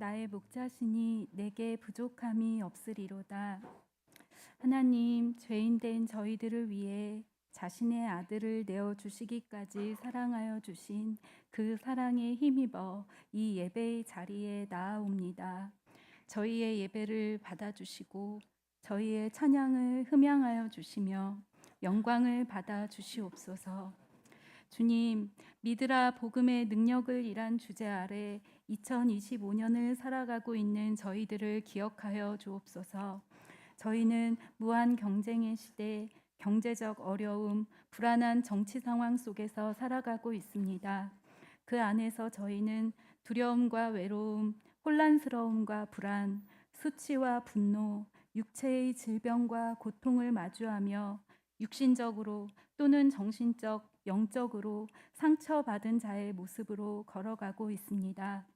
나의 목자시니 내게 부족함이 없으리로다. 하나님, 죄인된 저희들을 위해 자신의 아들을 내어주시기까지 사랑하여 주신 그 사랑에 힘입어 이 예배의 자리에 나아옵니다. 저희의 예배를 받아주시고 저희의 찬양을 흠양하여 주시며 영광을 받아 주시옵소서. 주님, 믿으라 복음의 능력을 이란 주제 아래 2025년을 살아가고 있는 저희들을 기억하여 주옵소서. 저희는 무한 경쟁의 시대, 경제적 어려움, 불안한 정치 상황 속에서 살아가고 있습니다. 그 안에서 저희는 두려움과 외로움, 혼란스러움과 불안, 수치와 분노, 육체의 질병과 고통을 마주하며 육신적으로 또는 정신적, 영적으로 상처받은 자의 모습으로 걸어가고 있습니다.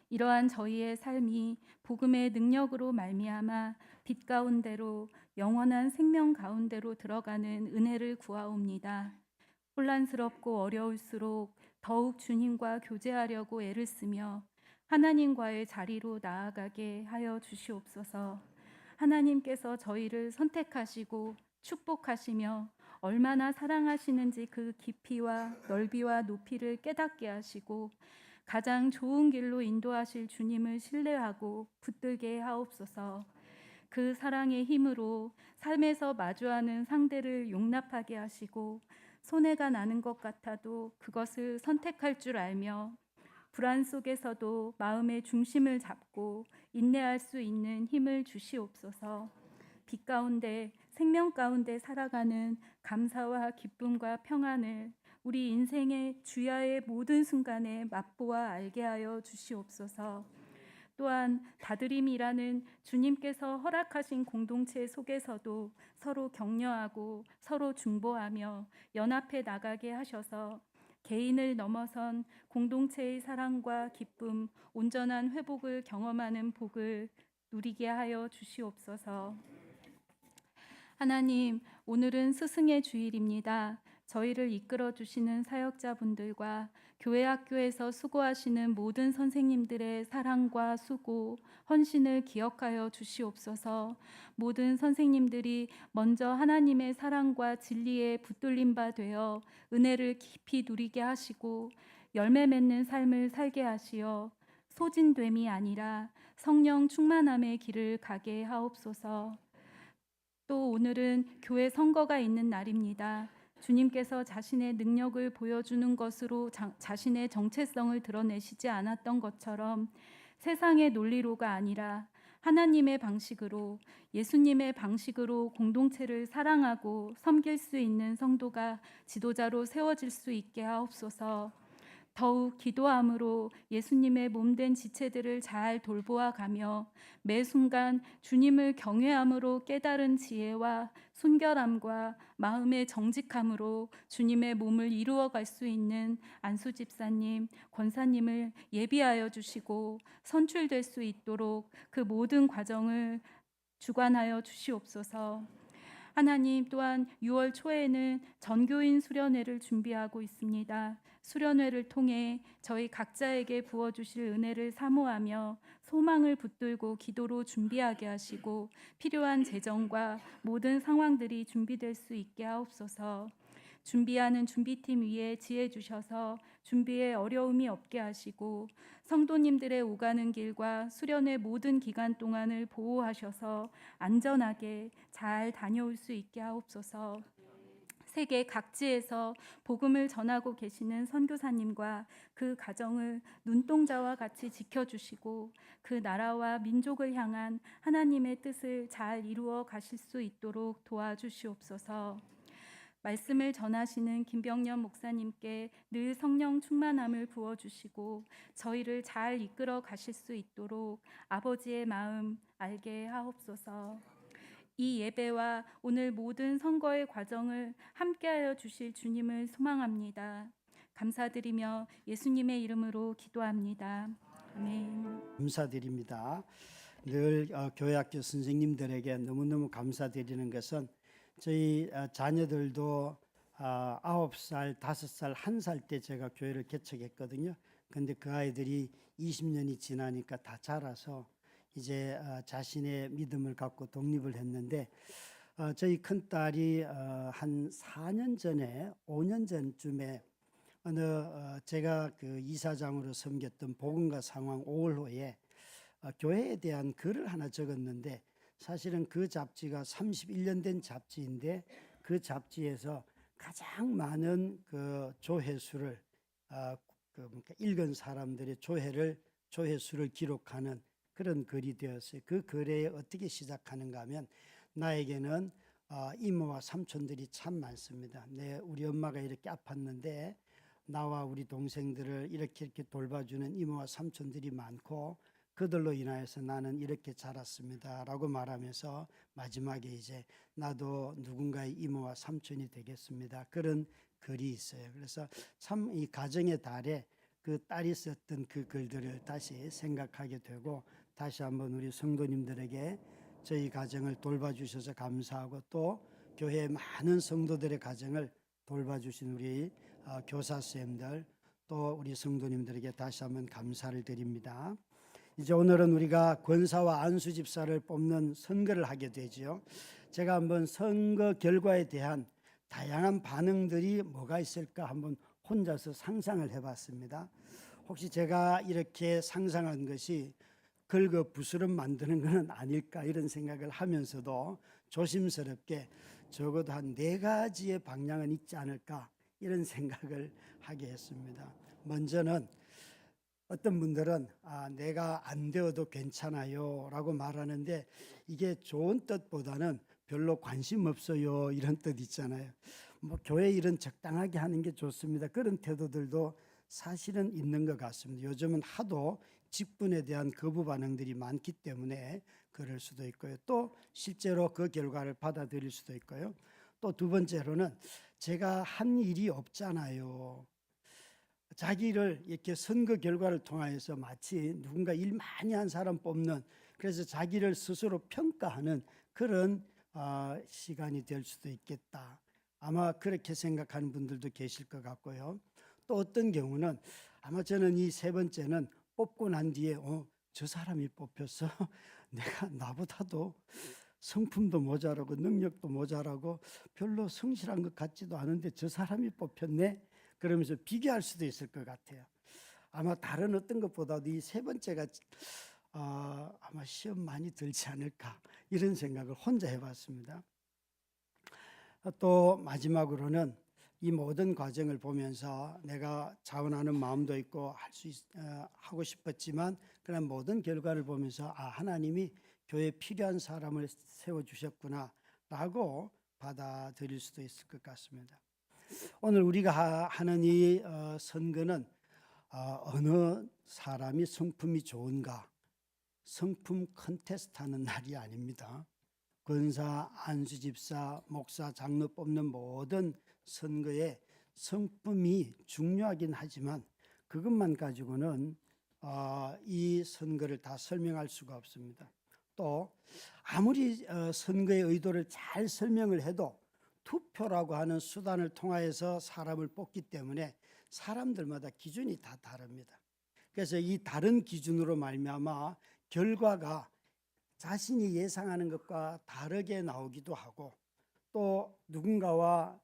이러한 저희의 삶이 복음의 능력으로 말미암아 빛 가운데로 영원한 생명 가운데로 들어가는 은혜를 구하옵니다. 혼란스럽고 어려울수록 더욱 주님과 교제하려고 애를 쓰며 하나님과의 자리로 나아가게 하여 주시옵소서. 하나님께서 저희를 선택하시고 축복하시며 얼마나 사랑하시는지 그 깊이와 넓이와 높이를 깨닫게 하시고 가장 좋은 길로 인도하실 주님을 신뢰하고 붙들게 하옵소서. 그 사랑의 힘으로 삶에서 마주하는 상대를 용납하게 하시고 손해가 나는 것 같아도 그것을 선택할 줄 알며 불안 속에서도 마음의 중심을 잡고 인내할 수 있는 힘을 주시옵소서. 빛 가운데 생명 가운데 살아가는 감사와 기쁨과 평안을 우리 인생의 주야의 모든 순간에 맛보아 알게 하여 주시옵소서. 또한 다드림이라는 주님께서 허락하신 공동체 속에서도 서로 격려하고 서로 중보하며 연합해 나가게 하셔서 개인을 넘어선 공동체의 사랑과 기쁨, 온전한 회복을 경험하는 복을 누리게 하여 주시옵소서. 하나님, 오늘은 스승의 주일입니다. 저희를 이끌어 주시는 사역자분들과 교회 학교에서 수고하시는 모든 선생님들의 사랑과 수고, 헌신을 기억하여 주시옵소서. 모든 선생님들이 먼저 하나님의 사랑과 진리에 붙들린 바 되어 은혜를 깊이 누리게 하시고 열매 맺는 삶을 살게 하시어 소진됨이 아니라 성령 충만함의 길을 가게 하옵소서. 또 오늘은 교회 선거가 있는 날입니다. 주님께서 자신의 능력을 보여주는 것으로 자신의 정체성을 드러내시지 않았던 것처럼 세상의 논리로가 아니라 하나님의 방식으로, 예수님의 방식으로 공동체를 사랑하고 섬길 수 있는 성도가 지도자로 세워질 수 있게 하옵소서. 더욱 기도함으로 예수님의 몸된 지체들을 잘 돌보아 가며 매 순간 주님을 경외함으로 깨달은 지혜와 순결함과 마음의 정직함으로 주님의 몸을 이루어 갈 수 있는 안수 집사님, 권사님을 예비하여 주시고 선출될 수 있도록 그 모든 과정을 주관하여 주시옵소서. 하나님, 또한 6월 초에는 전교인 수련회를 준비하고 있습니다. 수련회를 통해 저희 각자에게 부어주실 은혜를 사모하며 소망을 붙들고 기도로 준비하게 하시고 필요한 재정과 모든 상황들이 준비될 수 있게 하옵소서. 준비하는 준비팀 위에 지혜 주셔서 준비에 어려움이 없게 하시고 성도님들의 오가는 길과 수련회 모든 기간 동안을 보호하셔서 안전하게 잘 다녀올 수 있게 하옵소서. 세계 각지에서 복음을 전하고 계시는 선교사님과 그 가정을 눈동자와 같이 지켜주시고 그 나라와 민족을 향한 하나님의 뜻을 잘 이루어 가실 수 있도록 도와주시옵소서. 말씀을 전하시는 김병년 목사님께 늘 성령 충만함을 부어주시고 저희를 잘 이끌어 가실 수 있도록 아버지의 마음 알게 하옵소서. 이 예배와 오늘 모든 선거의 과정을 함께하여 주실 주님을 소망합니다. 감사드리며 예수님의 이름으로 기도합니다. 아멘. 감사드립니다. 늘 교회학교 선생님들에게 너무너무 감사드리는 것은 저희 자녀들도 9살, 5살, 1살 때 제가 교회를 개척했거든요. 근데 그 아이들이 20년이 지나니까 다 자라서 이제 자신의 믿음을 갖고 독립을 했는데 저희 큰딸이 한 4년 전에 5년 전쯤에 어느 제가 그 이사장으로 섬겼던 복음과 상황 5월호에 교회에 대한 글을 하나 적었는데 사실은 그 잡지가 31년 된 잡지인데 그 잡지에서 가장 많은 그 조회수를 그러니까 읽은 사람들의 조회수를 기록하는 그런 글이 되었어요. 그 글에 어떻게 시작하는가 하면 나에게는 이모와 삼촌들이 참 많습니다. 우리 엄마가 이렇게 아팠는데 나와 우리 동생들을 이렇게 돌봐주는 이모와 삼촌들이 많고 그들로 인하여서 나는 이렇게 자랐습니다 라고 말하면서 마지막에 이제 나도 누군가의 이모와 삼촌이 되겠습니다. 그런 글이 있어요. 그래서 참 이 가정의 달에 그 딸이 썼던 그 글들을 다시 생각하게 되고 다시 한번 우리 성도님들에게 저희 가정을 돌봐주셔서 감사하고 또 교회 많은 성도들의 가정을 돌봐주신 우리 교사쌤들 또 우리 성도님들에게 다시 한번 감사를 드립니다. 이제 오늘은 우리가 권사와 안수 집사를 뽑는 선거를 하게 되죠. 제가 한번 선거 결과에 대한 다양한 반응들이 뭐가 있을까 한번 혼자서 상상을 해봤습니다. 혹시 제가 이렇게 상상한 것이 긁어부스럼 만드는 것은 아닐까 이런 생각을 하면서도 조심스럽게 적어도 한 4가지의 방향은 있지 않을까 이런 생각을 하게 했습니다. 먼저는 어떤 분들은 내가 안 되어도 괜찮아요 라고 말하는데 이게 좋은 뜻보다는 별로 관심 없어요 이런 뜻 있잖아요. 뭐 교회 일은 적당하게 하는 게 좋습니다. 그런 태도들도 사실은 있는 것 같습니다. 요즘은 하도 직분에 대한 거부 반응들이 많기 때문에 그럴 수도 있고요. 또 실제로 그 결과를 받아들일 수도 있고요. 또 두 번째로는 제가 한 일이 없잖아요. 자기를 이렇게 선거 결과를 통하여서 마치 누군가 일 많이 한 사람 뽑는 그래서 자기를 스스로 평가하는 그런 시간이 될 수도 있겠다. 아마 그렇게 생각하는 분들도 계실 것 같고요. 또 어떤 경우는 아마 저는 이 세 번째는 뽑고 난 뒤에 저 사람이 뽑혔어. 내가 나보다도 성품도 모자라고 능력도 모자라고 별로 성실한 것 같지도 않은데 저 사람이 뽑혔네. 그러면서 비교할 수도 있을 것 같아요. 아마 다른 어떤 것보다도 이 세 번째가 아마 시험 많이 들지 않을까 이런 생각을 혼자 해봤습니다. 또 마지막으로는 이 모든 과정을 보면서 내가 자원하는 마음도 있고 하고 싶었지만 그런 모든 결과를 보면서 하나님이 교회에 필요한 사람을 세워주셨구나 라고 받아들일 수도 있을 것 같습니다. 오늘 우리가 하는 이 선거는 어느 사람이 성품이 좋은가 성품 컨테스트 하는 날이 아닙니다. 권사, 안수집사, 목사, 장로 뽑는 모든 선거에 성품이 중요하긴 하지만 그것만 가지고는 이 선거를 다 설명할 수가 없습니다. 또 아무리 선거의 의도를 잘 설명을 해도 투표라고 하는 수단을 통하여서 사람을 뽑기 때문에 사람들마다 기준이 다 다릅니다. 그래서 이 다른 기준으로 말미암아 결과가 자신이 예상하는 것과 다르게 나오기도 하고 또 누군가와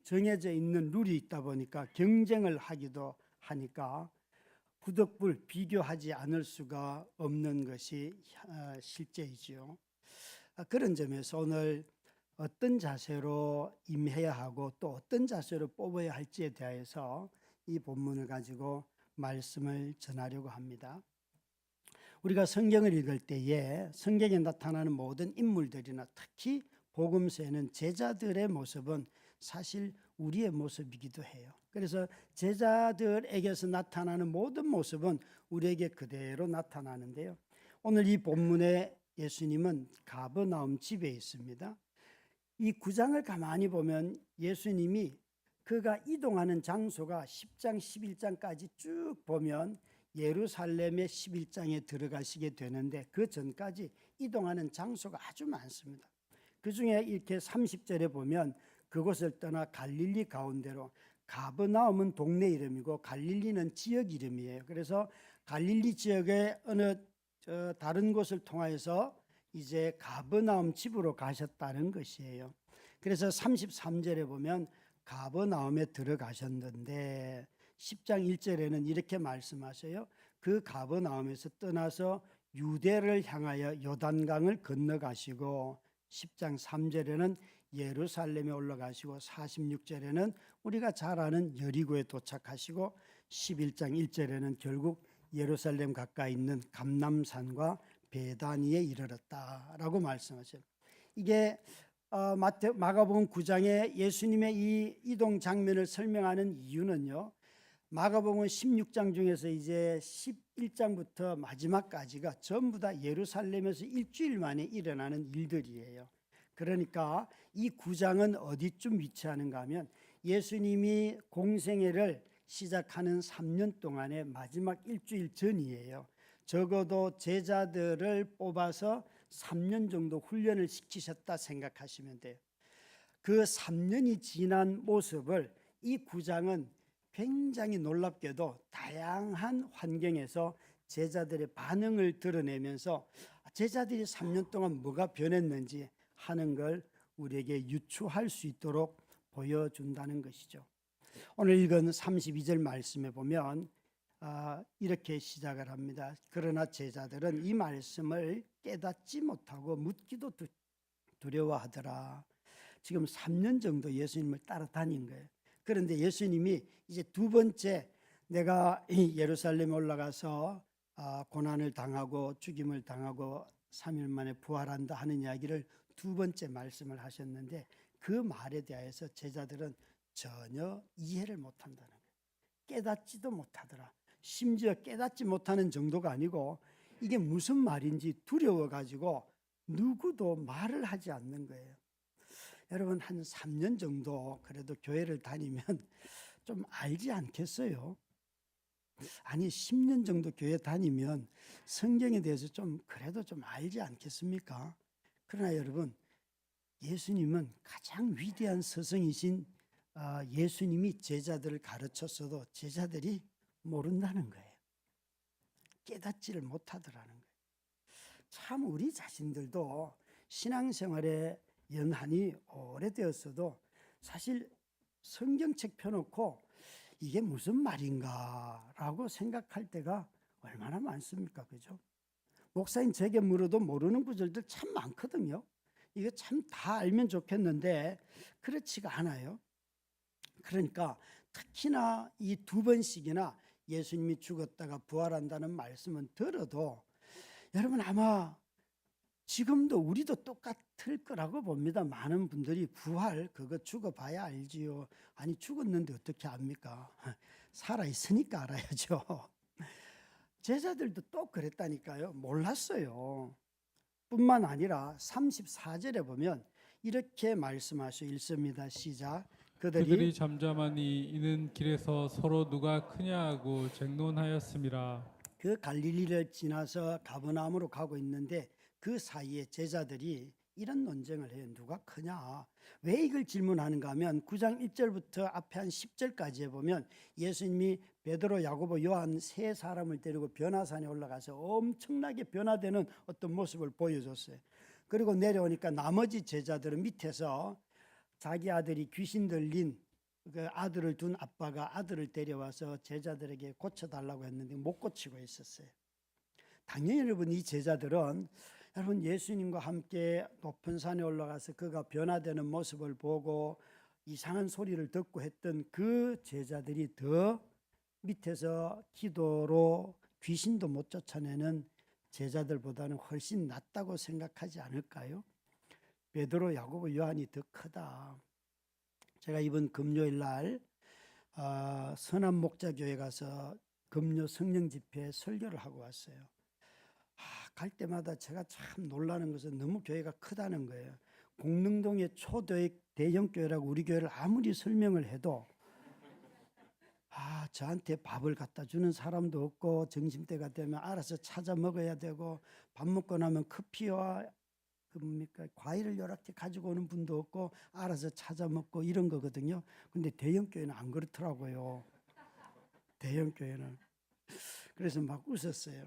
정해져 있는 룰이 있다 보니까 경쟁을 하기도 하니까 부득불 비교하지 않을 수가 없는 것이 실제이지요. 그런 점에서 오늘 어떤 자세로 임해야 하고 또 어떤 자세로 뽑아야 할지에 대해서 이 본문을 가지고 말씀을 전하려고 합니다. 우리가 성경을 읽을 때에 성경에 나타나는 모든 인물들이나 특히 복음서에는 제자들의 모습은 사실 우리의 모습이기도 해요. 그래서 제자들에게서 나타나는 모든 모습은 우리에게 그대로 나타나는데요. 오늘 이 본문에 예수님은 가버나움 집에 있습니다. 이 9장을 가만히 보면 예수님이 그가 이동하는 장소가 10장, 11장까지 쭉 보면 예루살렘의 11장에 들어가시게 되는데 그 전까지 이동하는 장소가 아주 많습니다. 그 중에 이렇게 30절에 보면 그곳을 떠나 갈릴리 가운데로, 가버나움은 동네 이름이고 갈릴리는 지역 이름이에요. 그래서 갈릴리 지역의 어느 다른 곳을 통하여서 이제 가버나움 집으로 가셨다는 것이에요. 그래서 33절에 보면 가버나움에 들어가셨는데 10장 1절에는 이렇게 말씀하셔요. 그 가버나움에서 떠나서 유대를 향하여 요단강을 건너가시고, 10장 3절에는 예루살렘에 올라가시고, 46절에는 우리가 잘 아는 여리고에 도착하시고, 11장 1절에는 결국 예루살렘 가까이 있는 감람산과 베다니에 이르렀다라고 말씀하셔요. 이게 마가복음 9장에 예수님의 이 이동 장면을 설명하는 이유는요, 마가복음 16장 중에서 이제 11장부터 마지막까지가 전부 다 예루살렘에서 일주일 만에 일어나는 일들이에요. 그러니까 이 9장은 어디쯤 위치하는가 하면 예수님이 공생애를 시작하는 3년 동안의 마지막 일주일 전이에요. 적어도 제자들을 뽑아서 3년 정도 훈련을 시키셨다 생각하시면 돼요. 그 3년이 지난 모습을 이 9장은 굉장히 놀랍게도 다양한 환경에서 제자들의 반응을 드러내면서 제자들이 3년 동안 뭐가 변했는지 하는 걸 우리에게 유추할 수 있도록 보여준다는 것이죠. 오늘 읽은 32절 말씀에 보면 이렇게 시작을 합니다. 그러나 제자들은 이 말씀을 깨닫지 못하고 묻기도 두려워하더라. 지금 3년 정도 예수님을 따라다닌 거예요. 그런데 예수님이 이제 두 번째, 내가 예루살렘에 올라가서 고난을 당하고 죽임을 당하고 3일 만에 부활한다 하는 이야기를 두 번째 말씀을 하셨는데, 그 말에 대해서 제자들은 전혀 이해를 못한다는 거예요. 깨닫지도 못하더라. 심지어 깨닫지 못하는 정도가 아니고 이게 무슨 말인지 두려워가지고 누구도 말을 하지 않는 거예요. 여러분, 한 3년 정도 그래도 교회를 다니면 좀 알지 않겠어요? 아니, 10년 정도 교회 다니면 성경에 대해서 좀 그래도 좀 알지 않겠습니까? 그러나 여러분, 예수님은 가장 위대한 스승이신 예수님이 제자들을 가르쳤어도 제자들이 모른다는 거예요. 깨닫지를 못하더라는 거예요. 참 우리 자신들도 신앙생활에 연한이 오래되었어도 사실 성경책 펴놓고 이게 무슨 말인가라고 생각할 때가 얼마나 많습니까? 그죠? 목사님 제게 물어도 모르는 구절들 참 많거든요. 이거 참 다 알면 좋겠는데 그렇지가 않아요. 그러니까 특히나 이 두 번씩이나 예수님이 죽었다가 부활한다는 말씀은 들어도 여러분 아마 지금도 우리도 똑같을 거라고 봅니다. 많은 분들이 부활 그거 죽어봐야 알지요. 아니 죽었는데 어떻게 압니까? 살아있으니까 알아야죠. 제자들도 또 그랬다니까요. 몰랐어요. 뿐만 아니라 34절에 보면 이렇게 말씀하셔 읽습니다. 시작. 그들이 잠잠하니 이는 길에서 서로 누가 크냐 하고 쟁론하였음이라. 그 갈릴리를 지나서 가버나움으로 가고 있는데 그 사이에 제자들이 이런 논쟁을 해요. 누가 크냐? 왜 이걸 질문하는가 하면 9장 1절부터 앞에 한 10절까지에 보면 예수님이 베드로, 야고보, 요한 세 사람을 데리고 변화산에 올라가서 엄청나게 변화되는 어떤 모습을 보여줬어요. 그리고 내려오니까 나머지 제자들은 밑에서 자기 아들이 귀신 들린 그 아들을 둔 아빠가 아들을 데려와서 제자들에게 고쳐달라고 했는데 못 고치고 있었어요. 당연히 여러분 이 제자들은 여러분 예수님과 함께 높은 산에 올라가서 그가 변화되는 모습을 보고 이상한 소리를 듣고 했던 그 제자들이 더 밑에서 기도로 귀신도 못 쫓아내는 제자들보다는 훨씬 낫다고 생각하지 않을까요? 베드로, 야고보, 요한이 더 크다. 제가 이번 금요일 날 선한 목자교회 가서 금요 성령 집회 설교를 하고 왔어요. 갈 때마다 제가 참 놀라는 것은 너무 교회가 크다는 거예요. 공릉동의 초대형 교회라고 우리 교회를 아무리 설명을 해도 저한테 밥을 갖다 주는 사람도 없고 점심때가 되면 알아서 찾아 먹어야 되고 밥 먹고 나면 커피와 그 뭡니까 과일을 이렇게 가지고 오는 분도 없고 알아서 찾아 먹고 이런 거거든요. 근데 대형 교회는 안 그렇더라고요. 대형 교회는. 그래서 막 웃었어요.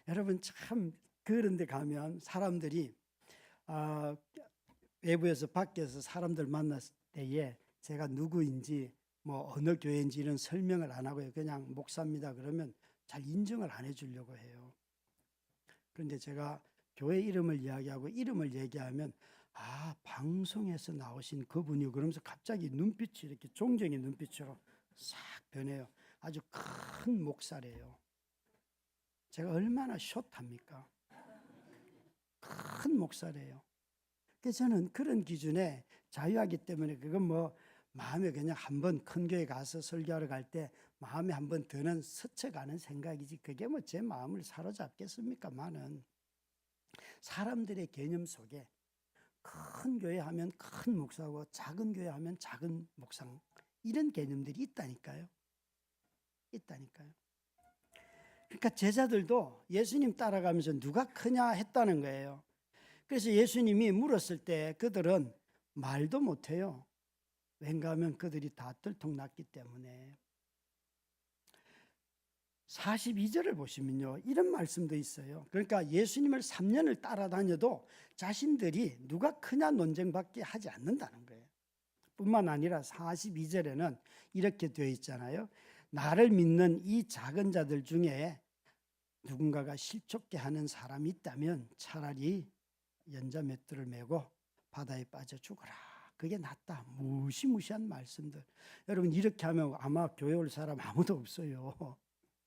여러분 참 그런 데 가면 사람들이 아, 외부에서 밖에서 사람들 만났을 때에 제가 누구인지 뭐 어느 교회인지 이런 설명을 안 하고요. 그냥 목사입니다 그러면 잘 인정을 안 해주려고 해요. 그런데 제가 교회 이름을 이야기하고 이름을 얘기하면 아 방송에서 나오신 그분이요 그러면서 갑자기 눈빛이 이렇게 존경의 눈빛으로 싹 변해요. 아주 큰 목사래요. 제가 얼마나 숏합니까? 큰 목사래요. 그래서 저는 그런 기준에 자유하기 때문에 그건 뭐 마음에 그냥 한번 큰 교회 가서 설교하러 갈 때 마음에 한번 드는 스쳐가는 생각이지 그게 뭐 제 마음을 사로잡겠습니까만은 사람들의 개념 속에 큰 교회 하면 큰 목사고 작은 교회 하면 작은 목사 이런 개념들이 있다니까요. 있다니까요. 그러니까 제자들도 예수님 따라가면서 누가 크냐 했다는 거예요. 그래서 예수님이 물었을 때 그들은 말도 못해요. 왠가 하면 그들이 다 들통났기 때문에. 42절을 보시면요 이런 말씀도 있어요. 그러니까 예수님을 3년을 따라다녀도 자신들이 누가 크냐 논쟁밖에 하지 않는다는 거예요. 뿐만 아니라 42절에는 이렇게 되어 있잖아요. 나를 믿는 이 작은 자들 중에 누군가가 실족게 하는 사람이 있다면 차라리 연자맷돌을 메고 바다에 빠져 죽어라. 그게 낫다. 무시무시한 말씀들. 여러분 이렇게 하면 아마 교회 올 사람 아무도 없어요.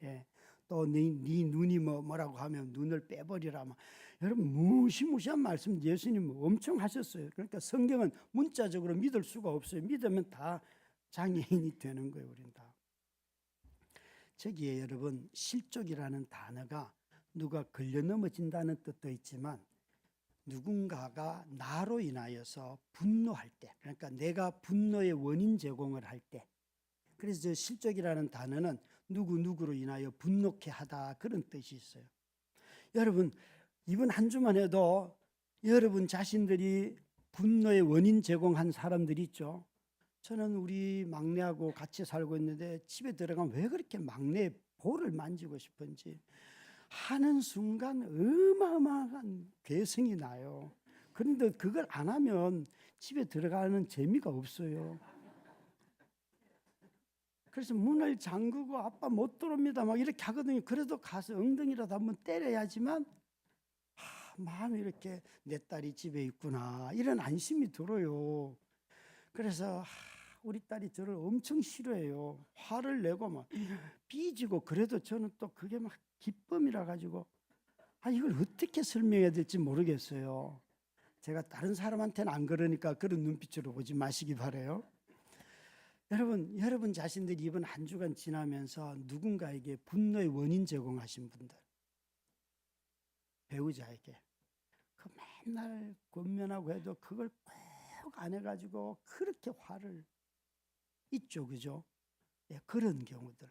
예. 또 네 눈이 뭐라고 하면 눈을 빼버리라. 여러분 무시무시한 말씀 예수님 엄청 하셨어요. 그러니까 성경은 문자적으로 믿을 수가 없어요. 믿으면 다 장애인이 되는 거예요. 우린 다. 저기에 여러분 실족이라는 단어가 누가 걸려 넘어진다는 뜻도 있지만 누군가가 나로 인하여서 분노할 때 그러니까 내가 분노의 원인 제공을 할 때 그래서 저 실족이라는 단어는 누구누구로 인하여 분노케 하다 그런 뜻이 있어요. 여러분 이번 한 주만 해도 여러분 자신들이 분노의 원인 제공한 사람들이 있죠. 저는 우리 막내하고 같이 살고 있는데 집에 들어가면 왜 그렇게 막내 볼을 만지고 싶은지 하는 순간 어마어마한 괴성이 나요. 그런데 그걸 안 하면 집에 들어가는 재미가 없어요. 그래서 문을 잠그고 아빠 못 들어옵니다 막 이렇게 하거든요. 그래도 가서 엉덩이라도 한번 때려야지만 마음이 이렇게 내 딸이 집에 있구나 이런 안심이 들어요. 그래서 우리 딸이 저를 엄청 싫어해요. 화를 내고 막 삐지고 그래도 저는 또 그게 막 기쁨이라 가지고 이걸 어떻게 설명해야 될지 모르겠어요. 제가 다른 사람한테는 안 그러니까 그런 눈빛으로 보지 마시기 바라요. 여러분 자신들이 이번 한 주간 지나면서 누군가에게 분노의 원인 제공하신 분들 배우자에게 그 맨날 권면하고 해도 그걸 꼭 안 해가지고 그렇게 화를 있죠. 그죠? 예, 그런 경우들.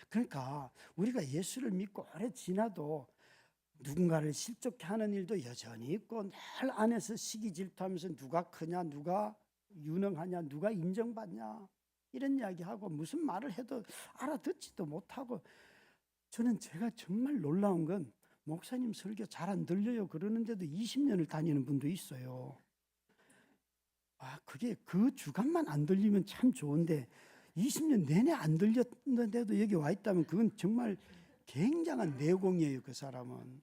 그러니까 우리가 예수를 믿고 오래 지나도 누군가를 실족케 하는 일도 여전히 있고 늘 안에서 시기 질투하면서 누가 크냐 누가 유능하냐 누가 인정받냐 이런 이야기하고 무슨 말을 해도 알아듣지도 못하고 저는 제가 정말 놀라운 건 목사님 설교 잘 안 들려요 그러는데도 20년을 다니는 분도 있어요. 그게 그 주간만 안 들리면 참 좋은데 20년 내내 안 들렸는데도 여기 와 있다면 그건 정말 굉장한 내공이에요. 그 사람은.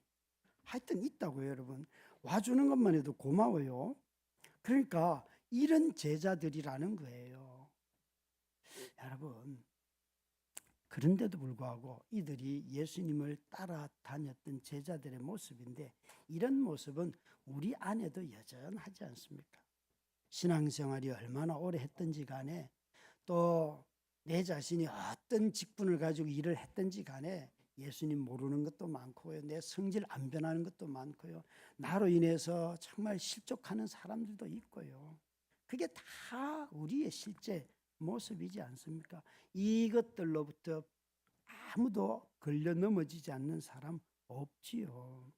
하여튼 있다고요. 여러분. 와주는 것만 해도 고마워요. 그러니까 이런 제자들이라는 거예요. 여러분 그런데도 불구하고 이들이 예수님을 따라다녔던 제자들의 모습인데 이런 모습은 우리 안에도 여전하지 않습니까? 신앙생활이 얼마나 오래 했든지 간에 또 내 자신이 어떤 직분을 가지고 일을 했든지 간에 예수님 모르는 것도 많고요. 내 성질 안 변하는 것도 많고요. 나로 인해서 정말 실족하는 사람들도 있고요. 그게 다 우리의 실제 모습이지 않습니까? 이것들로부터 아무도 걸려 넘어지지 않는 사람 없지요.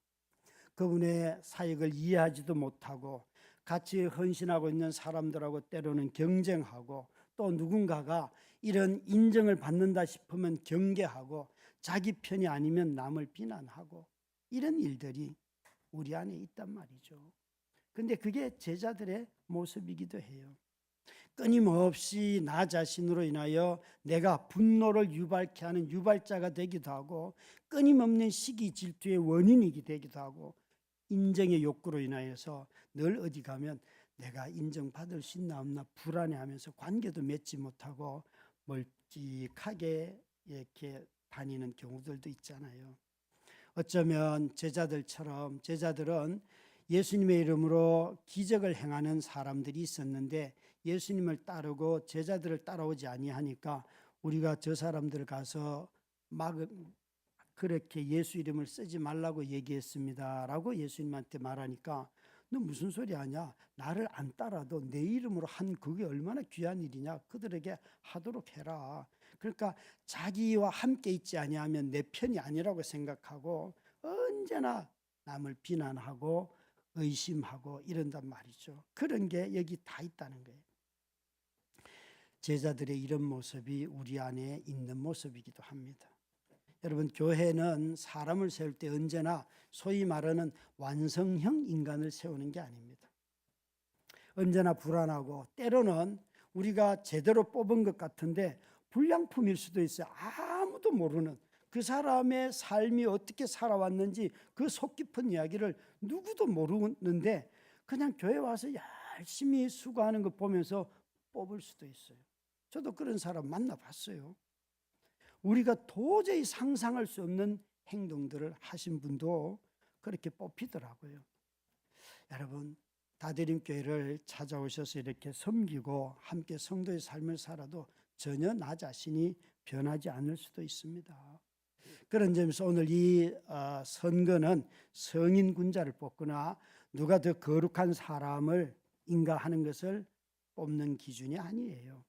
그분의 사역을 이해하지도 못하고 같이 헌신하고 있는 사람들하고 때로는 경쟁하고 또 누군가가 이런 인정을 받는다 싶으면 경계하고 자기 편이 아니면 남을 비난하고 이런 일들이 우리 안에 있단 말이죠. 근데 그게 제자들의 모습이기도 해요. 끊임없이 나 자신으로 인하여 내가 분노를 유발케 하는 유발자가 되기도 하고 끊임없는 시기 질투의 원인이 되기도 하고 인정의 욕구로 인하여서 늘 어디 가면 내가 인정받을 수 있나 없나 불안해하면서 관계도 맺지 못하고 멀찍하게 이렇게 다니는 경우들도 있잖아요. 어쩌면 제자들처럼 제자들은 예수님의 이름으로 기적을 행하는 사람들이 있었는데 예수님을 따르고 제자들을 따라오지 아니하니까 우리가 저 사람들 가서 막 그렇게 예수 이름을 쓰지 말라고 얘기했습니다라고 예수님한테 말하니까 너 무슨 소리 하냐? 나를 안 따라도 내 이름으로 한 그게 얼마나 귀한 일이냐? 그들에게 하도록 해라. 그러니까 자기와 함께 있지 아니하면 내 편이 아니라고 생각하고 언제나 남을 비난하고 의심하고 이런단 말이죠. 그런 게 여기 다 있다는 거예요. 제자들의 이런 모습이 우리 안에 있는 모습이기도 합니다. 여러분, 교회는 사람을 세울 때 언제나 소위 말하는 완성형 인간을 세우는 게 아닙니다. 언제나 불안하고 때로는 우리가 제대로 뽑은 것 같은데 불량품일 수도 있어요. 아무도 모르는 그 사람의 삶이 어떻게 살아왔는지 그 속 깊은 이야기를 누구도 모르는데 그냥 교회 와서 열심히 수고하는 거 보면서 뽑을 수도 있어요. 저도 그런 사람 만나봤어요. 우리가 도저히 상상할 수 없는 행동들을 하신 분도 그렇게 뽑히더라고요. 여러분, 다대림교회를 찾아오셔서 이렇게 섬기고 함께 성도의 삶을 살아도 전혀 나 자신이 변하지 않을 수도 있습니다. 그런 점에서 오늘 이 선거는 성인 군자를 뽑거나 누가 더 거룩한 사람을 인가하는 것을 뽑는 기준이 아니에요.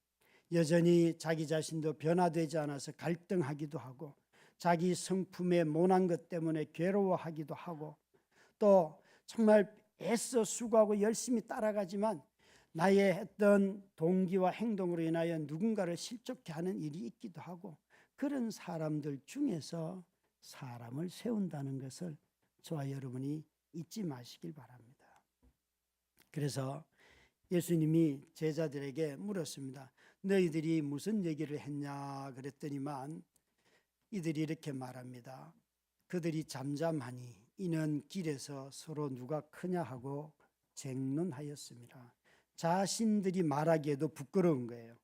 여전히 자기 자신도 변화되지 않아서 갈등하기도 하고 자기 성품의 모난 것 때문에 괴로워하기도 하고 또 정말 애써 수고하고 열심히 따라가지만 나의 했던 동기와 행동으로 인하여 누군가를 실족케 하는 일이 있기도 하고 그런 사람들 중에서 사람을 세운다는 것을 저와 여러분이 잊지 마시길 바랍니다. 그래서 예수님이 제자들에게 물었습니다. 너희들이 무슨 얘기를 했냐 그랬더니만 이들이 이렇게 말합니다. 그들이 잠잠하니 이는 길에서 서로 누가 크냐 하고 쟁론하였습니다. 자신들이 말하기에도 부끄러운 거예요.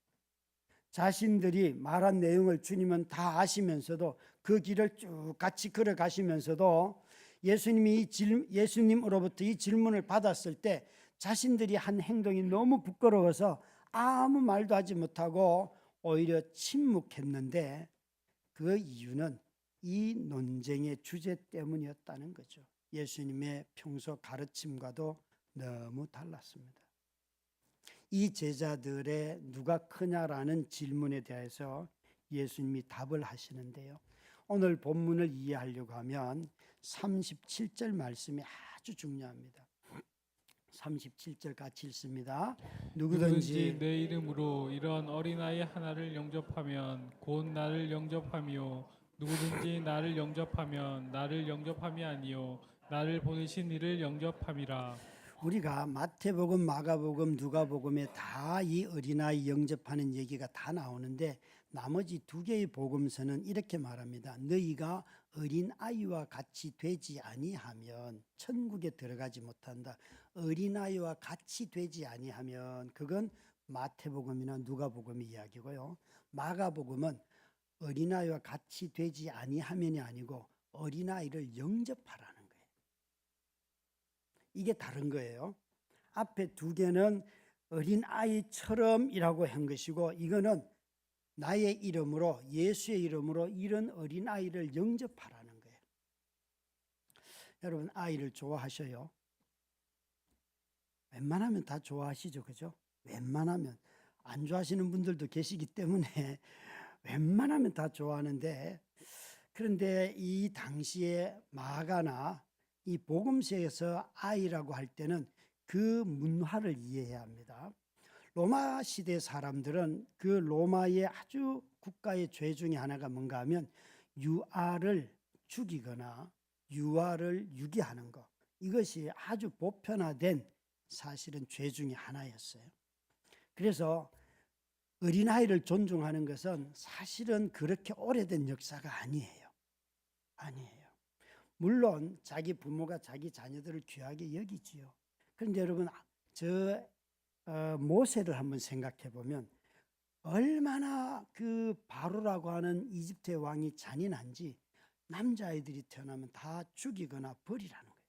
자신들이 말한 내용을 주님은 다 아시면서도 그 길을 쭉 같이 걸어가시면서도 예수님으로부터 이 질문을 받았을 때 자신들이 한 행동이 너무 부끄러워서 아무 말도 하지 못하고 오히려 침묵했는데 그 이유는 이 논쟁의 주제 때문이었다는 거죠. 예수님의 평소 가르침과도 너무 달랐습니다. 이 제자들의 누가 크냐라는 질문에 대해서 예수님이 답을 하시는데요. 오늘 본문을 이해하려고 하면 37절 말씀이 아주 중요합니다. 37절 같이 읽습니다. 누구든지 내 이름으로 이런 어린아이 하나를 영접하면 곧 나를 영접하며 누구든지 나를 영접하면 나를 영접함이 아니요 나를 보내신 이를 영접함이라. 우리가 마태복음, 마가복음, 누가복음에 다 이 어린아이 영접하는 얘기가 다 나오는데 나머지 두 개의 복음서는 이렇게 말합니다. 너희가 어린아이와 같이 되지 아니하면 천국에 들어가지 못한다. 어린아이와 같이 되지 아니하면 그건 마태복음이나 누가복음의 이야기고요. 마가복음은 어린아이와 같이 되지 아니하면이 아니고 어린아이를 영접하라는 거예요. 이게 다른 거예요. 앞에 두 개는 어린아이처럼이라고 한 것이고 이거는 나의 이름으로 예수의 이름으로 이런 어린아이를 영접하라는 거예요. 여러분 아이를 좋아하셔요? 웬만하면 다 좋아하시죠, 그죠? 웬만하면 안 좋아하시는 분들도 계시기 때문에 웬만하면 다 좋아하는데 그런데 이 당시에 마가나 이 복음서에서 아이라고 할 때는 그 문화를 이해해야 합니다. 로마 시대 사람들은 그 로마의 아주 국가의 죄 중에 하나가 뭔가 하면 유아를 죽이거나 유아를 유기하는 것, 이것이 아주 보편화된 사실은 죄 중에 하나였어요. 그래서 어린아이를 존중하는 것은 사실은 그렇게 오래된 역사가 아니에요. 아니에요. 물론 자기 부모가 자기 자녀들을 귀하게 여기지요. 그런데 여러분, 모세를 한번 생각해 보면 얼마나 그 바로라고 하는 이집트의 왕이 잔인한지 남자아이들이 태어나면 다 죽이거나 버리라는 거예요.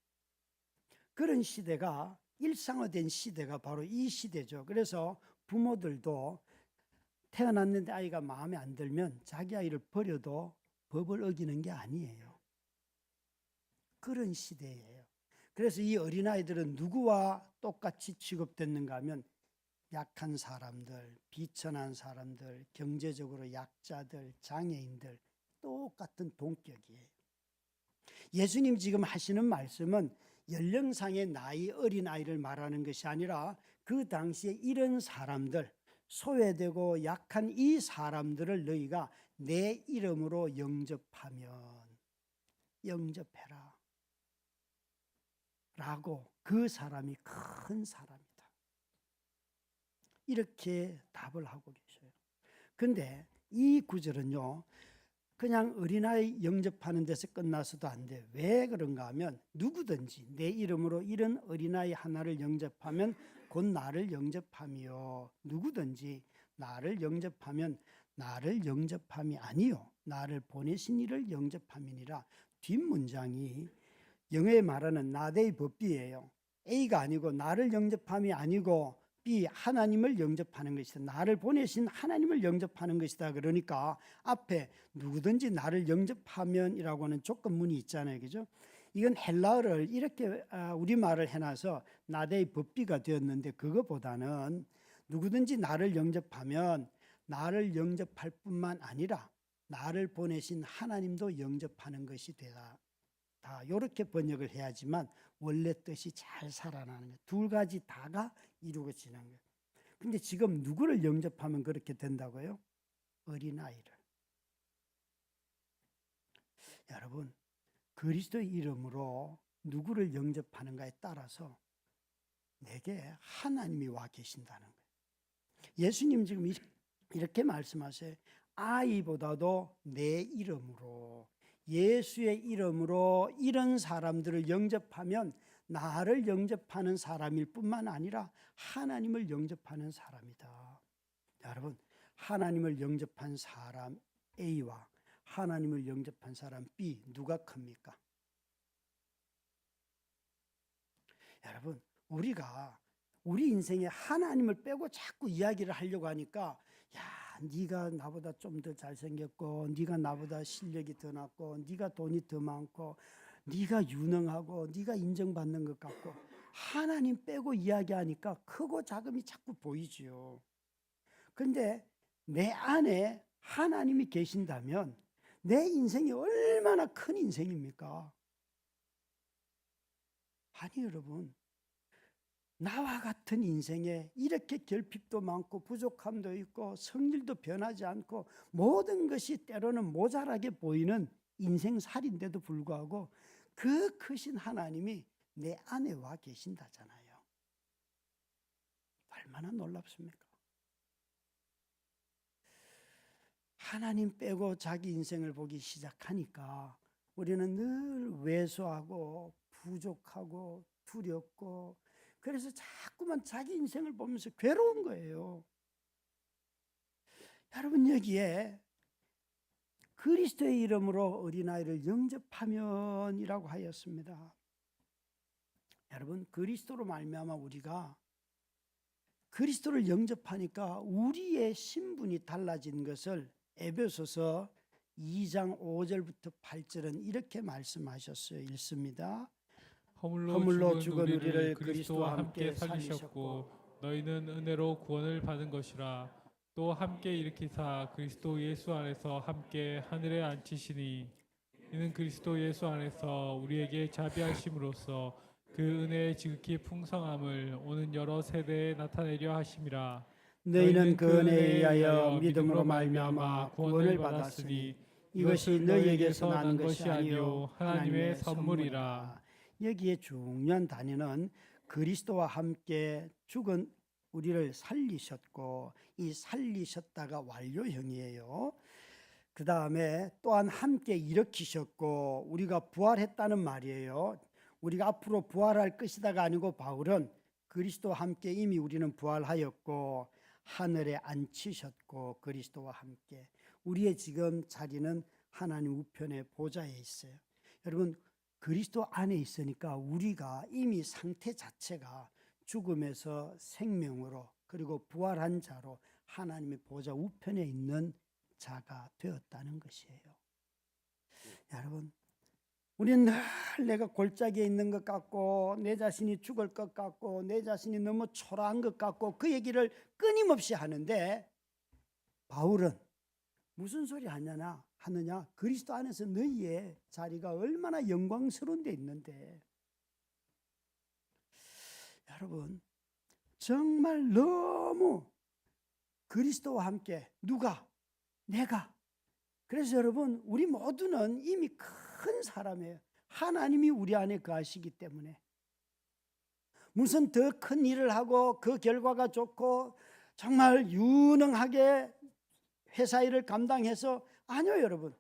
그런 시대가 일상화된 시대가 바로 이 시대죠. 그래서 부모들도 태어났는데 아이가 마음에 안 들면 자기 아이를 버려도 법을 어기는 게 아니에요. 그런 시대예요. 그래서 이 어린아이들은 누구와 똑같이 취급됐는가 하면 약한 사람들, 비천한 사람들, 경제적으로 약자들, 장애인들, 똑같은 동격이에요. 예수님 지금 하시는 말씀은 연령상의 나이 어린 아이를 말하는 것이 아니라 그 당시에 이런 사람들, 소외되고 약한 이 사람들을 너희가 내 이름으로 영접하면 영접해라 라고, 그 사람이 큰 사람이다, 이렇게 답을 하고 계셔요. 근데 이 구절은요, 그냥 어린아이 영접하는 데서 끝나서도 안 돼요. 왜 그런가 하면 누구든지 내 이름으로 이런 어린아이 하나를 영접하면 곧 나를 영접하며, 누구든지 나를 영접하면 나를 영접함이 아니요 나를 보내신 이를 영접함이니라. 뒷문장이 영어에 말하는 나데이 법비예요. A가 아니고 나를 영접함이 아니고 B, 하나님을 영접하는 것이다. 나를 보내신 하나님을 영접하는 것이다. 그러니까 앞에 누구든지 나를 영접하면이라고 하는 조건문이 있잖아요. 그죠? 이건 헬라어를 이렇게 우리말을 해놔서 나데이 법비가 되었는데, 그거보다는 누구든지 나를 영접하면 나를 영접할 뿐만 아니라 나를 보내신 하나님도 영접하는 것이 되다. 다 이렇게 번역을 해야지만 원래 뜻이 잘 살아나는 거예요. 두 가지 다가 이루어지는 거예요. 근데 지금 누구를 영접하면 그렇게 된다고요? 어린아이를. 여러분, 그리스도의 이름으로 누구를 영접하는가에 따라서 내게 하나님이 와 계신다는 거예요. 예수님 지금 이렇게 말씀하세요. 아이보다도 내 이름으로, 예수의 이름으로 이런 사람들을 영접하면 나를 영접하는 사람일 뿐만 아니라 하나님을 영접하는 사람이다. 여러분, 하나님을 영접한 사람 A와 하나님을 영접한 사람 B, 누가 큽니까? 여러분, 우리가 우리 인생에 하나님을 빼고 자꾸 이야기를 하려고 하니까, 야, 네가 나보다 좀 더 잘생겼고, 네가 나보다 실력이 더 낫고, 네가 돈이 더 많고, 네가 유능하고, 네가 인정받는 것 같고, 하나님 빼고 이야기하니까 크고 작음이 자꾸 보이지요. 그런데 내 안에 하나님이 계신다면 내 인생이 얼마나 큰 인생입니까? 아니 여러분, 나와 같은 인생에 이렇게 결핍도 많고 부족함도 있고 성질도 변하지 않고 모든 것이 때로는 모자라게 보이는 인생살인데도 불구하고 그 크신 하나님이 내 안에 와 계신다잖아요. 얼마나 놀랍습니까? 하나님 빼고 자기 인생을 보기 시작하니까 우리는 늘 왜소하고 부족하고 두렵고, 그래서 자꾸만 자기 인생을 보면서 괴로운 거예요. 여러분, 여기에 그리스도의 이름으로 어린아이를 영접하면이라고 하였습니다. 여러분, 그리스도로 말미암아 우리가 그리스도를 영접하니까 우리의 신분이 달라진 것을 에베소서 2장 5절부터 8절은 이렇게 말씀하셨어요. 읽습니다. 허물로 죽은 우리를 그리스도와 함께 살리셨고 너희는 은혜로 구원을 받은 것이라. 또 함께 일으키사 그리스도 예수 안에서 함께 하늘에 앉히시니 이는 그리스도 예수 안에서 우리에게 자비하심으로써 그 은혜의 지극히 풍성함을 오는 여러 세대에 나타내려 하심이라. 너희는 그 은혜에 의하여 믿음으로 말미암아 구원을 받았으니 이것이 너희에게서 난 것이 아니요 하나님의 선물이라. 여기에 중요한 단어는 그리스도와 함께 죽은 우리를 살리셨고, 이 살리셨다가 완료형이에요. 그 다음에 또한 함께 일으키셨고, 우리가 부활했다는 말이에요. 우리가 앞으로 부활할 것이다가 아니고, 바울은 그리스도와 함께 이미 우리는 부활하였고 하늘에 앉히셨고, 그리스도와 함께 우리의 지금 자리는 하나님 우편의 보좌에 있어요. 여러분, 그리스도 안에 있으니까 우리가 이미 상태 자체가 죽음에서 생명으로, 그리고 부활한 자로 하나님의 보좌 우편에 있는 자가 되었다는 것이에요. 여러분, 우리는 늘 내가 골짜기에 있는 것 같고, 내 자신이 죽을 것 같고, 내 자신이 너무 초라한 것 같고, 그 얘기를 끊임없이 하는데, 바울은 무슨 소리 하느냐? 그리스도 안에서 너희의 자리가 얼마나 영광스러운 데 있는데. 여러분, 정말 너무 그리스도와 함께 누가? 내가. 그래서 여러분, 우리 모두는 이미 큰 사람이에요. 하나님이 우리 안에 거하시기 때문에. 무슨 더 큰 일을 하고 그 결과가 좋고 정말 유능하게 회사 일을 감당해서, 아니요 여러분,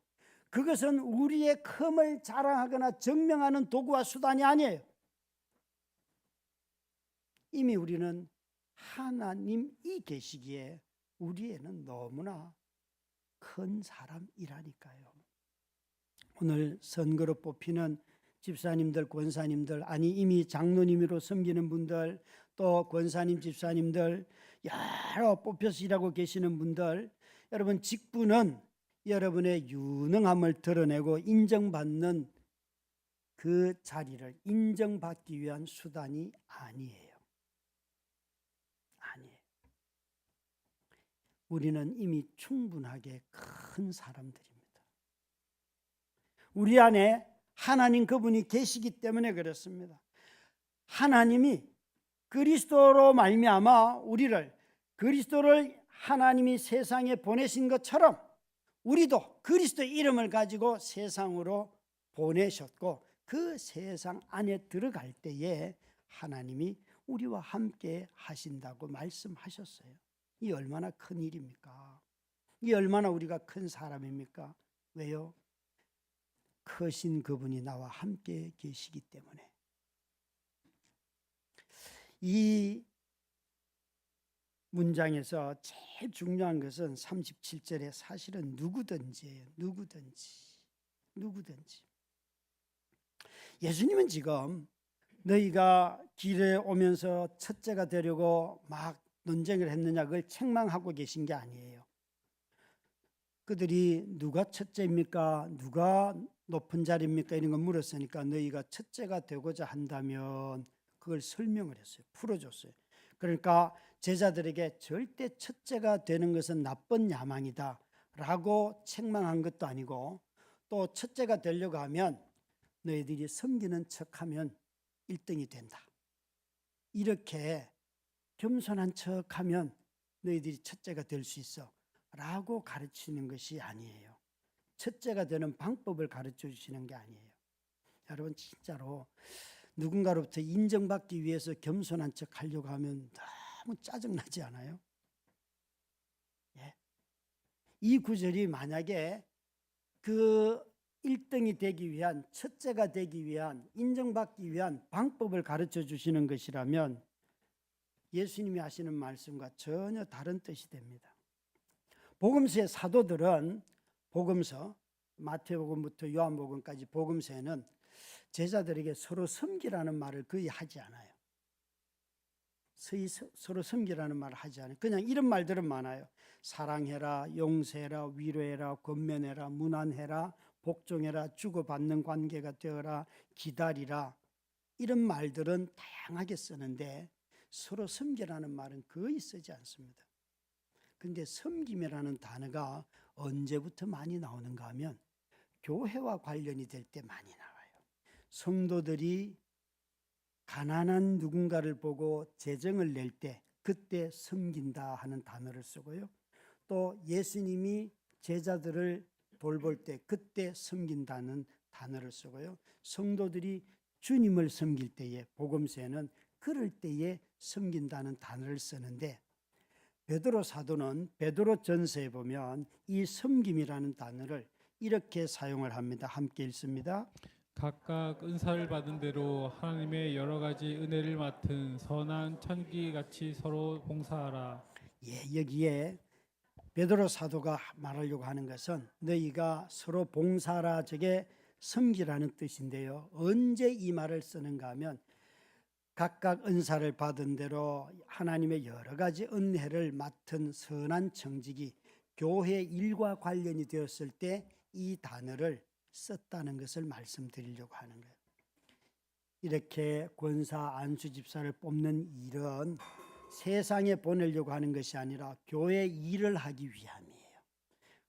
그것은 우리의 큼을 자랑하거나 증명하는 도구와 수단이 아니에요. 이미 우리는 하나님이 계시기에 우리에는 너무나 큰 사람이라니까요. 오늘 선거로 뽑히는 집사님들, 권사님들, 아니 이미 장로님으로 섬기는 분들, 또 권사님, 집사님들, 여러 뽑혀서 일하고 계시는 분들, 여러분, 직분은 여러분의 유능함을 드러내고 인정받는 그 자리를 인정받기 위한 수단이 아니에요. 아니에요. 우리는 이미 충분하게 큰 사람들입니다. 우리 안에 하나님 그분이 계시기 때문에 그렇습니다. 하나님이 그리스도로 말미암아 그리스도를 하나님이 세상에 보내신 것처럼 우리도 그리스도의 이름을 가지고 세상으로 보내셨고, 그 세상 안에 들어갈 때에 하나님이 우리와 함께 하신다고 말씀하셨어요. 이 얼마나 큰 일입니까? 이 얼마나 우리가 큰 사람입니까? 왜요? 크신 그분이 나와 함께 계시기 때문에. 이 문장에서 제일 중요한 것은 37절에 사실은 누구든지예요. 누구든지. 예수님은 지금 너희가 길에 오면서 첫째가 되려고 막 논쟁을 했느냐, 그걸 책망하고 계신 게 아니에요. 그들이 누가 첫째입니까? 누가 높은 자리입니까? 이런 거 물었으니까 너희가 첫째가 되고자 한다면 그걸 설명을 했어요. 풀어줬어요. 그러니까 제자들에게 절대 첫째가 되는 것은 나쁜 야망이다 라고 책망한 것도 아니고, 또 첫째가 되려고 하면 너희들이 섬기는 척하면 1등이 된다, 이렇게 겸손한 척하면 너희들이 첫째가 될 수 있어 라고 가르치는 것이 아니에요. 첫째가 되는 방법을 가르쳐 주시는 게 아니에요. 여러분, 진짜로 누군가로부터 인정받기 위해서 겸손한 척 하려고 하면 너무 짜증나지 않아요? 예. 이 구절이 만약에 그 1등이 되기 위한, 첫째가 되기 위한, 인정받기 위한 방법을 가르쳐 주시는 것이라면 예수님이 하시는 말씀과 전혀 다른 뜻이 됩니다. 복음서의 사도들은, 복음서 마태복음부터 요한복음까지 복음서에는 제자들에게 서로 섬기라는 말을 거의 하지 않아요. 서로 섬기라는 말을 하지 않아요. 그냥 이런 말들은 많아요. 사랑해라, 용서해라, 위로해라, 권면해라, 문안해라, 복종해라, 주고받는 관계가 되어라, 기다리라, 이런 말들은 다양하게 쓰는데 서로 섬기라는 말은 거의 쓰지 않습니다. 그런데 섬김이라는 단어가 언제부터 많이 나오는가 하면 교회와 관련이 될 때 많이 나와요. 성도들이 가난한 누군가를 보고 재정을 낼 때 그때 섬긴다 하는 단어를 쓰고요. 또 예수님이 제자들을 돌볼 때 그때 섬긴다는 단어를 쓰고요. 성도들이 주님을 섬길 때에 복음서에는 그럴 때에 섬긴다는 단어를 쓰는데 베드로 사도는 베드로 전서에 보면 이 섬김이라는 단어를 이렇게 사용을 합니다. 함께 읽습니다. 각각 은사를 받은 대로 하나님의 여러 가지 은혜를 맡은 선한 천기 같이 서로 봉사하라. 여기에 베드로 사도가 말하려고 하는 것은 너희가 서로 봉사하라, 저게 섬기라는 뜻인데요. 언제 이 말을 쓰는가 하면 각각 은사를 받은 대로 하나님의 여러 가지 은혜를 맡은 선한 청직이 교회 일과 관련이 되었을 때 이 단어를 썼다는 것을 말씀드리려고 하는 거예요. 이렇게 권사 안수 집사를 뽑는 일은 세상에 보내려고 하는 것이 아니라 교회 일을 하기 위함이에요.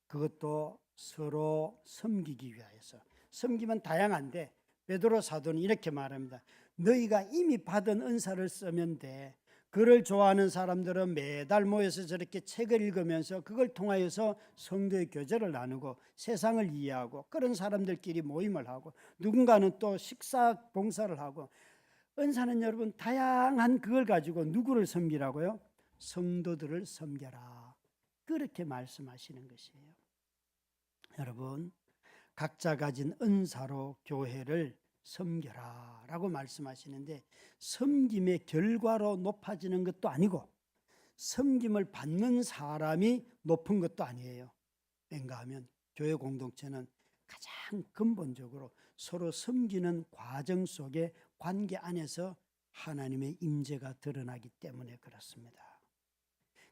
그것도 서로 섬기기 위하여서. 섬기면 다양한데 베드로 사도는 이렇게 말합니다. 너희가 이미 받은 은사를 쓰면 돼. 글을 좋아하는 사람들은 매달 모여서 저렇게 책을 읽으면서 그걸 통하여서 성도의 교제를 나누고 세상을 이해하고 그런 사람들끼리 모임을 하고 누군가는 또 식사 봉사를 하고 은사는 여러분 다양한 그걸 가지고 누구를 섬기라고요? 성도들을 섬겨라. 그렇게 말씀하시는 것이에요. 여러분 각자 가진 은사로 교회를 섬겨라 라고 말씀하시는데 섬김의 결과로 높아지는 것도 아니고 섬김을 받는 사람이 높은 것도 아니에요. 왠가 하면 교회 공동체는 가장 근본적으로 서로 섬기는 과정 속에 관계 안에서 하나님의 임재가 드러나기 때문에 그렇습니다.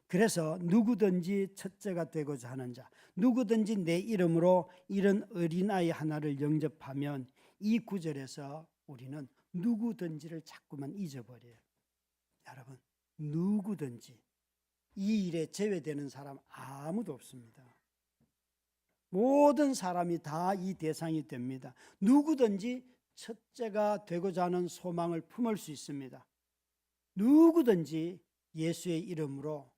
그래서 누구든지 첫째가 되고자 하는 자, 누구든지 내 이름으로 이런 어린아이 하나를 영접하면 이 구절에서 우리는 누구든지를 자꾸만 잊어버려요. 여러분, 누구든지 이 일에 제외되는 사람 아무도 없습니다. 모든 사람이 다 이 대상이 됩니다. 누구든지 첫째가 되고자 하는 소망을 품을 수 있습니다. 누구든지 예수의 이름으로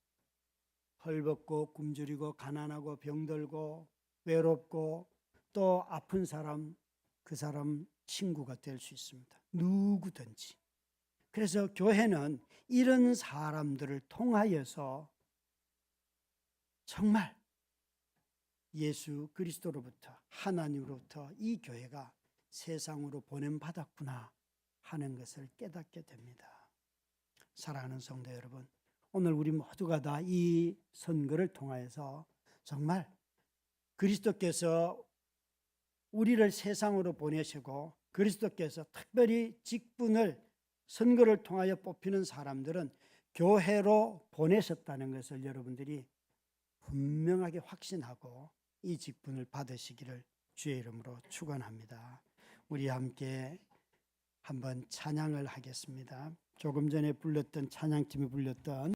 헐벗고 굶주리고 가난하고 병들고 외롭고 또 아픈 사람, 그 사람 친구가 될 수 있습니다. 누구든지. 그래서 교회는 이런 사람들을 통하여서 정말 예수 그리스도로부터 하나님으로부터 이 교회가 세상으로 보냄받았구나 하는 것을 깨닫게 됩니다. 사랑하는 성도 여러분, 오늘 우리 모두가 다 이 선거를 통하여서 정말 그리스도께서 우리를 세상으로 보내시고 그리스도께서 특별히 직분을 선거를 통하여 뽑히는 사람들은 교회로 보내셨다는 것을 여러분들이 분명하게 확신하고 이 직분을 받으시기를 주의 이름으로 축원합니다. 우리 함께 한번 찬양을 하겠습니다. 조금 전에 불렀던 찬양팀이 불렀던